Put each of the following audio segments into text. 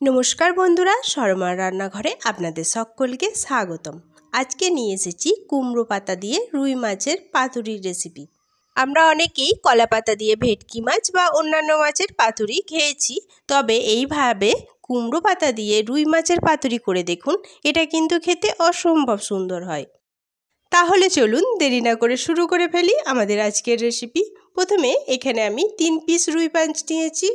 নমস্কার বন্ধুরা, শর্মার রান্নাঘরে আপনাদের সকলকে স্বাগতম। আজকে নিয়ে এসেছি কুমড়ো পাতা দিয়ে রুই মাছের পাতুরির রেসিপি। আমরা অনেকেই কলা পাতা দিয়ে ভেটকি মাছ বা অন্যান্য মাছের পাতুরি খেয়েছি, তবে এইভাবে কুমড়ো পাতা দিয়ে রুই মাছের পাতুরি করে দেখুন, এটা কিন্তু খেতে অসম্ভব সুন্দর হয়। তাহলে চলুন দেরি না করে শুরু করে ফেলি আমাদের আজকের রেসিপি। প্রথমে এখানে আমি 3 পিস রুই মাছ নিয়েছি।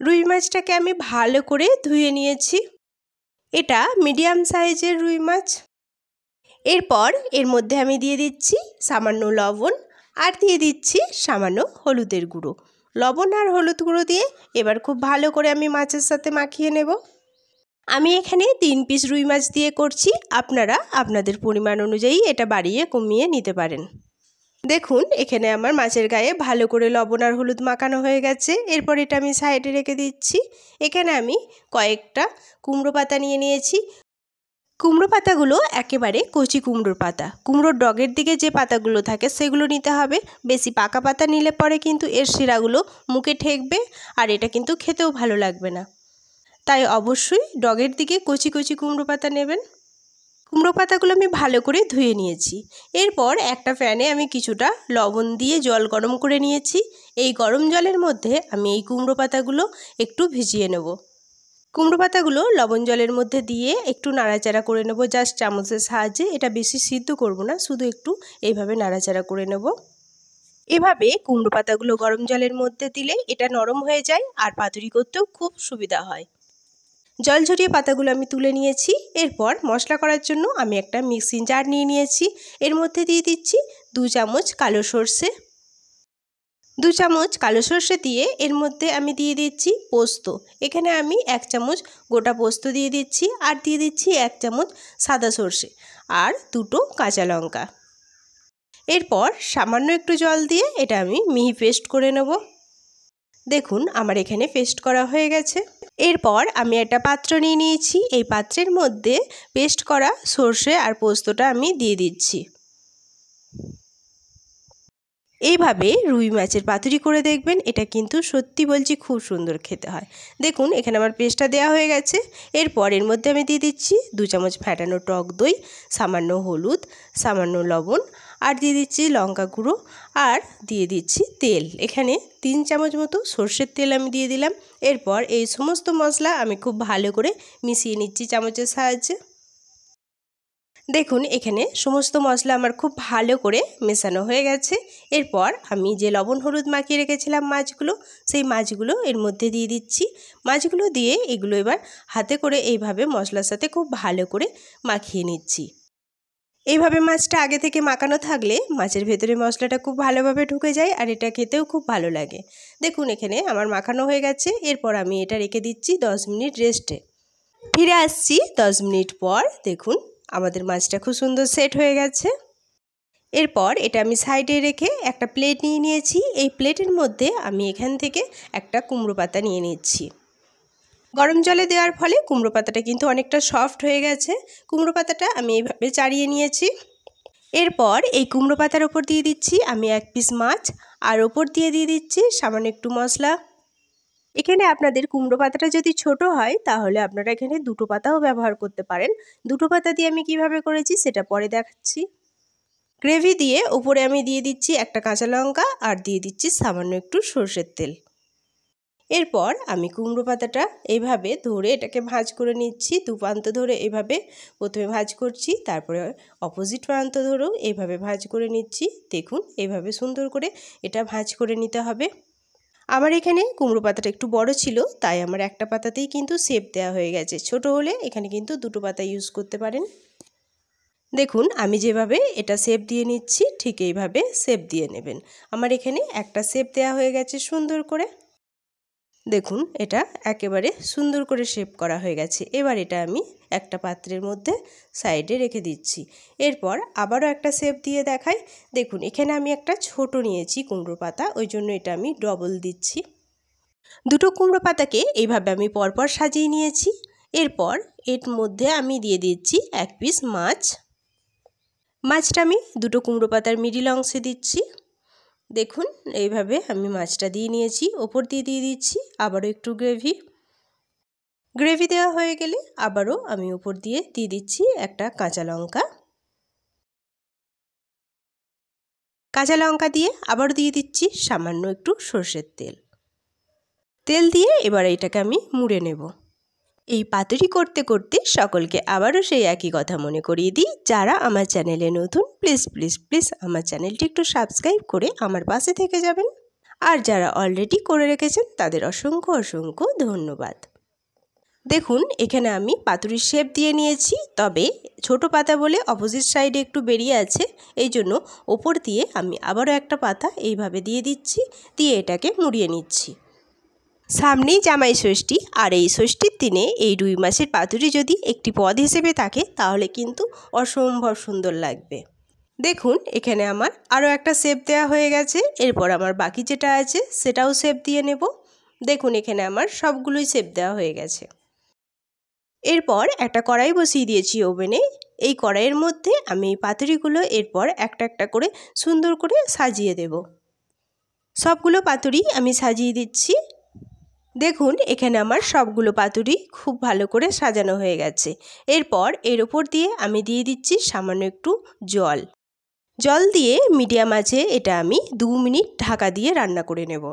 রুই মাছটাকে আমি ভালো করে ধুয়ে নিয়েছি। এটা মিডিয়াম সাইজের রুই মাছ। এরপর এর মধ্যে আমি দিয়ে দিচ্ছি সামান্য লবণ আর দিয়ে দিচ্ছি সামান্য হলুদের গুঁড়ো। লবণ আর হলুদ গুঁড়ো দিয়ে এবার খুব ভালো করে আমি মাছের সাথে মাখিয়ে নেব। আমি এখানে 3 পিস রুই মাছ দিয়ে করছি, আপনারা আপনাদের পরিমাণ অনুযায়ী এটা বাড়িয়ে কমিয়ে নিতে পারেন। দেখুন এখানে আমার মাছের গায়ে ভালো করে লবণ আর হলুদ মাখানো হয়ে গেছে। এরপর এটা আমি সাইডে রেখে দিচ্ছি। এখানে আমি কয়েকটা কুমড়ো পাতা নিয়ে নিয়েছি। কুমড়ো পাতাগুলো একেবারে কচি কুমড়োর পাতা। কুমড়োর ডগের দিকে যে পাতাগুলো থাকে সেগুলো নিতে হবে। বেশি পাকা পাতা নিলে পরে কিন্তু এর শিরাগুলো মুখে ঠেকবে আর এটা কিন্তু খেতেও ভালো লাগবে না। তাই অবশ্যই ডগের দিকে কচি কচি কুমড়ো পাতা নেবেন। কুমড়ো পাতাগুলো আমি ভালো করে ধুয়ে নিয়েছি। এরপর একটা প্যানে আমি কিছুটা লবণ দিয়ে জল গরম করে নিয়েছি। এই গরম জলের মধ্যে আমি এই কুমড়ো পাতাগুলো একটু ভিজিয়ে নেব। কুমড়ো পাতাগুলো লবণ জলের মধ্যে দিয়ে একটু নাড়াচাড়া করে নেব, জাস্ট চামচের সাহায্যে। এটা বেশি সিদ্ধ করব না, শুধু একটু এইভাবে নাড়াচাড়া করে নেব। এভাবে কুমড়ো পাতাগুলো গরম জলের মধ্যে দিলে এটা নরম হয়ে যায় আর পাতুরি করতেও খুব সুবিধা হয়। জল ঝরিয়ে পাতাগুলো আমি তুলে নিয়েছি। এরপর মশলা করার জন্য আমি একটা মিক্সিং জার নিয়ে নিয়েছি। এর মধ্যে দিয়ে দিচ্ছি 2 চামচ কালো সর্ষে। 2 চামচ কালো সর্ষে দিয়ে এর মধ্যে আমি দিয়ে দিচ্ছি পোস্ত। এখানে আমি 1 চামচ গোটা পোস্ত দিয়ে দিচ্ছি আর দিয়ে দিচ্ছি 1 চামচ সাদা সর্ষে আর 2টো কাঁচা লঙ্কা। এরপর সামান্য একটু জল দিয়ে এটা আমি মিহি পেস্ট করে নেব। দেখুন আমার এখানে পেস্ট করা হয়ে গেছে। এরপর আমি একটা পাত্র নিয়ে নিয়েছি। এই পাত্রের মধ্যে পেস্ট করা সর্ষে আর পোস্তটা আমি দিয়ে দিচ্ছি। এইভাবে রুই মাছের পাতুরি করে দেখবেন, এটা কিন্তু সত্যি বলছি খুব সুন্দর খেতে হয়। দেখুন এখানে আমার পেস্টটা দেওয়া হয়ে গেছে। এরপর এর মধ্যে আমি দিয়ে দিচ্ছি 2 চামচ ফ্যাটানো টক দই, সামান্য হলুদ, সামান্য লবণ আর দিয়ে দিচ্ছি লঙ্কা গুঁড়ো আর দিয়ে দিচ্ছি তেল। এখানে 3 চামচ মতো সর্ষের তেল আমি দিয়ে দিলাম। এরপর এই সমস্ত মশলা আমি খুব ভালো করে মিশিয়ে নিচ্ছি চামচের সাহায্যে। দেখুন এখানে সমস্ত মশলা আমার খুব ভালো করে মেশানো হয়ে গেছে। এরপর আমি যে লবণ হলুদ মাখিয়ে রেখেছিলাম মাছগুলো, সেই মাছগুলো এর মধ্যে দিয়ে দিচ্ছি। মাছগুলো দিয়ে এগুলো এবার হাতে করে এইভাবে মশলার সাথে খুব ভালো করে মাখিয়ে নিচ্ছি। এইভাবে মাছটা আগে থেকে মাখানো থাকলে মাছের ভেতরে মশলাটা খুব ভালোভাবে ঢুকে যায় আর এটা খেতেও খুব ভালো লাগে। দেখুন এখানে আমার মাখানো হয়ে গেছে। এরপর আমি এটা রেখে দিচ্ছি 10 মিনিট রেস্টে। ফিরে আসছি 10 মিনিট পর। দেখুন আমাদের মাছটা খুব সুন্দর সেট হয়ে গেছে। এরপর এটা আমি সাইডে রেখে একটা প্লেট নিয়ে নিয়েছি। এই প্লেটের মধ্যে আমি এখান থেকে একটা কুমড়ো পাতা নিয়ে নিচ্ছি। গরম জলে দেওয়ার ফলে কুমড়ো পাতাটা কিন্তু অনেকটা সফট হয়ে গেছে। কুমড়ো পাতাটা আমি এইভাবে চাড়িয়ে নিয়েছি। এরপর এই কুমড়ো পাতার ওপর দিয়ে দিচ্ছি আমি 1 পিস মাছ আর ওপর দিয়ে দিচ্ছি সামান্য একটু মশলা। এখানে আপনাদের কুমড়ো পাতাটা যদি ছোট হয় তাহলে আপনারা এখানে 2টো পাতাও ব্যবহার করতে পারেন। 2টো পাতা দিয়ে আমি কিভাবে করেছি সেটা পরে দেখাচ্ছি। গ্রেভি দিয়ে উপরে আমি দিয়ে দিচ্ছি একটা কাঁচা লঙ্কা আর দিয়ে দিচ্ছি সামান্য একটু সর্ষের তেল। এরপর আমি কুমড়ো পাতাটা এইভাবে ধরে এটাকে ভাঁজ করে নিচ্ছি। 2 প্রান্ত ধরে এইভাবে প্রথমে ভাঁজ করছি, তারপরে অপোজিট প্রান্ত ধরেও এইভাবে ভাঁজ করে নিচ্ছি। দেখুন এইভাবে সুন্দর করে এটা ভাঁজ করে নিতে হবে। আমার এখানে কুমড়ো পাতাটা একটু বড় ছিল, তাই আমার একটা পাতাতেই কিন্তু শেপ দেওয়া হয়ে গেছে। ছোট হলে এখানে কিন্তু 2টো পাতা ইউজ করতে পারেন। দেখুন আমি যেভাবে এটা শেপ দিয়ে নিচ্ছি ঠিক এইভাবে শেপ দিয়ে নেবেন। আমার এখানে একটা শেপ দেওয়া হয়ে গেছে সুন্দর করে। দেখুন এটা একেবারে সুন্দর করে শেপ করা হয়ে গেছে। এবার এটা আমি একটা পাত্রের মধ্যে সাইডে রেখে দিচ্ছি। এরপর আবারও একটা শেপ দিয়ে দেখাই। দেখুন এখানে আমি একটা ছোট নিয়েছি কুমড়ো পাতা, ওই জন্য এটা আমি ডবল দিচ্ছি। 2টো কুমড়ো পাতাকে এইভাবে আমি পরপর সাজিয়ে নিয়েছি। এরপর এর মধ্যে আমি দিয়ে দিচ্ছি 1 পিস মাছ। মাছটা আমি 2টো কুমড়ো পাতার মিডিল অংশে দিচ্ছি। দেখুন এইভাবে আমি মাছটা দিয়ে নিয়েছি। ওপর দিয়ে দিচ্ছি আবারও একটু গ্রেভি। গ্রেভি দেওয়া হয়ে গেলে আবারও আমি উপর দিয়ে দিচ্ছি একটা কাঁচা লঙ্কা। কাঁচা লঙ্কা দিয়ে আবারও দিয়ে দিচ্ছি সামান্য একটু সর্ষের তেল। তেল দিয়ে এবার এটাকে আমি মুড়ে নেব। এই পাতুরি করতে করতে সকলকে আবারও সেই একই কথা মনে করিয়ে দিই, যারা আমার চ্যানেলে নতুন প্লিজ প্লিজ প্লিজ আমার চ্যানেলটি একটু সাবস্ক্রাইব করে আমার পাশে থেকে যাবেন। আর যারা অলরেডি করে রেখেছেন তাদের অসংখ্য অসংখ্য ধন্যবাদ। দেখুন এখানে আমি পাতুরির শেপ দিয়ে নিয়েছি, তবে ছোট পাতা বলে অপোজিট সাইডে একটু বেরিয়ে আছে, এই জন্য ওপর দিয়ে আমি আবারও একটা পাতা এইভাবে দিয়ে দিচ্ছি, দিয়ে এটাকে মুড়িয়ে নিচ্ছি। সামনেই জামাই ষষ্ঠী, আর এই ষষ্ঠীর দিনে এই রুই মাছের পাতুরি যদি একটি পদ হিসেবে থাকে তাহলে কিন্তু অসম্ভব সুন্দর লাগবে। দেখুন এখানে আমার আরও একটা শেপ দেওয়া হয়ে গেছে, এরপর আমার বাকি যেটা আছে সেটাও শেপ দিয়ে নেব। দেখুন এখানে আমার সবগুলোই শেপ দেওয়া হয়ে গেছে। এরপর একটা কড়াই বসিয়ে দিয়েছি ওভেনে। এই কড়াইয়ের মধ্যে আমি এই পাতুরিগুলো এরপর একটা একটা করে সুন্দর করে সাজিয়ে দেব। সবগুলো পাতুরি আমি সাজিয়ে দিচ্ছি। দেখুন এখানে আমার সবগুলো পাতুরি খুব ভালো করে সাজানো হয়ে গেছে। এরপর এর ওপর দিয়ে আমি দিয়ে দিচ্ছি সামান্য একটু জল। জল দিয়ে মিডিয়াম আঁচে এটা আমি 2 মিনিট ঢাকা দিয়ে রান্না করে নেব।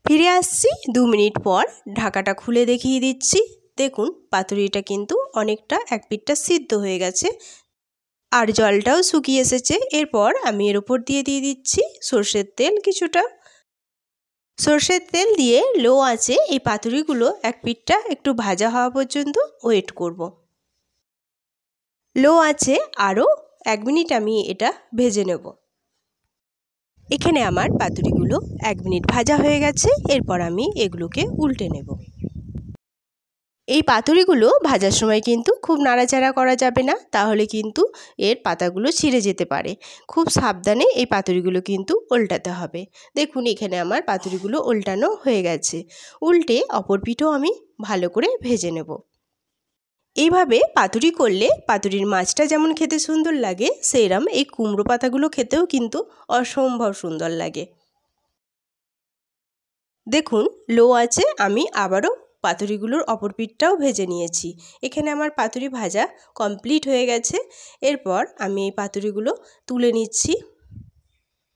ফিরে আসছি 2 মিনিট পর, ঢাকাটা খুলে দেখিয়ে দিচ্ছি। দেখুন পাতুরিটা কিন্তু অনেকটা এক পিঠটা সিদ্ধ হয়ে গেছে আর জলটাও শুকিয়ে এসেছে। এরপর আমি এর উপর দিয়ে দিচ্ছি সর্ষের তেল কিছুটা। সর্ষের তেল দিয়ে লো আঁচে এই পাতুরিগুলো এক পিঠটা একটু ভাজা হওয়া পর্যন্ত ওয়েট করব। লো আঁচে আরও 1 মিনিট আমি এটা ভেজে নেব। এখানে আমার পাতুরিগুলো 1 মিনিট ভাজা হয়ে গেছে। এরপর আমি এগুলোকে উল্টে নেব। এই পাতুরিগুলো ভাজার সময় কিন্তু খুব নাড়াচাড়া করা যাবে না, তাহলে কিন্তু এর পাতাগুলো ছিঁড়ে যেতে পারে। খুব সাবধানে এই পাতুরিগুলো কিন্তু উল্টাতে হবে। দেখুন এখানে আমার পাতুরিগুলো উল্টানো হয়ে গেছে। উল্টে অপর পিঠও আমি ভালো করে ভেজে নেব। এইভাবে পাতুরি করলে পাতুরির মাছটা যেমন খেতে সুন্দর লাগে, সেইরকম এই কুমড়ো পাতাগুলো খেতেও কিন্তু অসম্ভব সুন্দর লাগে। দেখুন লো আছে আমি আবারও পাতুরিগুলোর অপর পিঠটাও ভেজে নিয়েছি। এখানে আমার পাতুরি ভাজা কমপ্লিট হয়ে গেছে। এরপর আমি এই পাতুরিগুলো তুলে নিচ্ছি।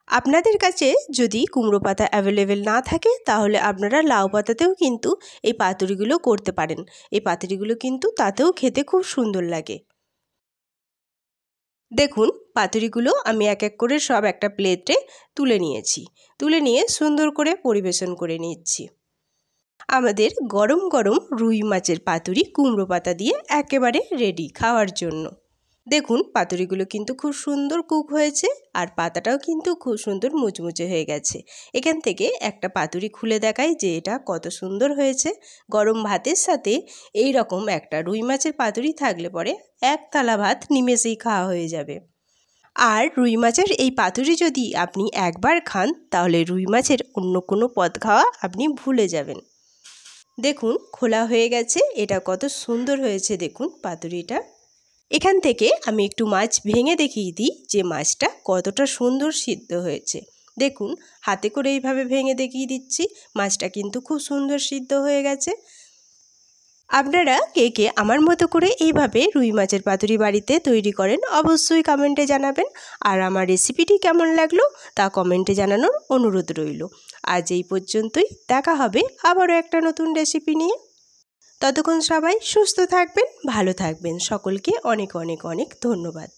আপনাদের কাছে যদি কুমড়ো পাতা অ্যাভেলেবেল না থাকে তাহলে আপনারা লাউ পাতাতেও কিন্তু এই পাতুরিগুলো করতে পারেন। এই পাতুরিগুলো কিন্তু তাতেও খেতে খুব সুন্দর লাগে। দেখুন পাতুরিগুলো আমি এক এক করে সব একটা প্লেটে তুলে নিয়েছি। তুলে নিয়ে সুন্দর করে পরিবেশন করে নিচ্ছি। আমাদের গরম গরম রুই মাছের পাতুরি কুমড়ো পাতা দিয়ে একেবারে রেডি খাওয়ার জন্য। দেখুন পাতুরিগুলো কিন্তু খুব সুন্দর কুক হয়েছে আর পাতাটাও কিন্তু খুব সুন্দর মুচমুচে হয়ে গেছে। এখান থেকে একটা পাতুরি খুলে দেখায় যে এটা কত সুন্দর হয়েছে। গরম ভাতের সাথে এই রকম একটা রুই মাছের পাতুরি থাকলে পরে এক থালা ভাত নিমেষেই খাওয়া হয়ে যাবে। আর রুই মাছের এই পাতুরি যদি আপনি একবার খান তাহলে রুই মাছের অন্য কোনো পদ খাওয়া আপনি ভুলে যাবেন। দেখুন খোলা হয়ে গেছে, এটা কত সুন্দর হয়েছে দেখুন পাতুরিটা। এখান থেকে আমি একটু মাছ ভেঙে দেখিয়ে দিই যে মাছটা কতটা সুন্দর সিদ্ধ হয়েছে। দেখুন হাতে করে এইভাবে ভেঙে দেখিয়ে দিচ্ছি, মাছটা কিন্তু খুব সুন্দর সিদ্ধ হয়ে গেছে। আপনারা কে কে আমার মতো করে এইভাবে রুই মাছের পাতুরি বাড়িতে তৈরি করেন অবশ্যই কমেন্টে জানাবেন। আর আমার রেসিপিটি কেমন লাগলো তা কমেন্টে জানানোর অনুরোধ রইল। আজ এই পর্যন্তই, দেখা হবে আবারও একটা নতুন রেসিপি নিয়ে। ততক্ষণ সবাই সুস্থ থাকবেন, ভালো থাকবেন। সকলকে অনেক অনেক অনেক ধন্যবাদ।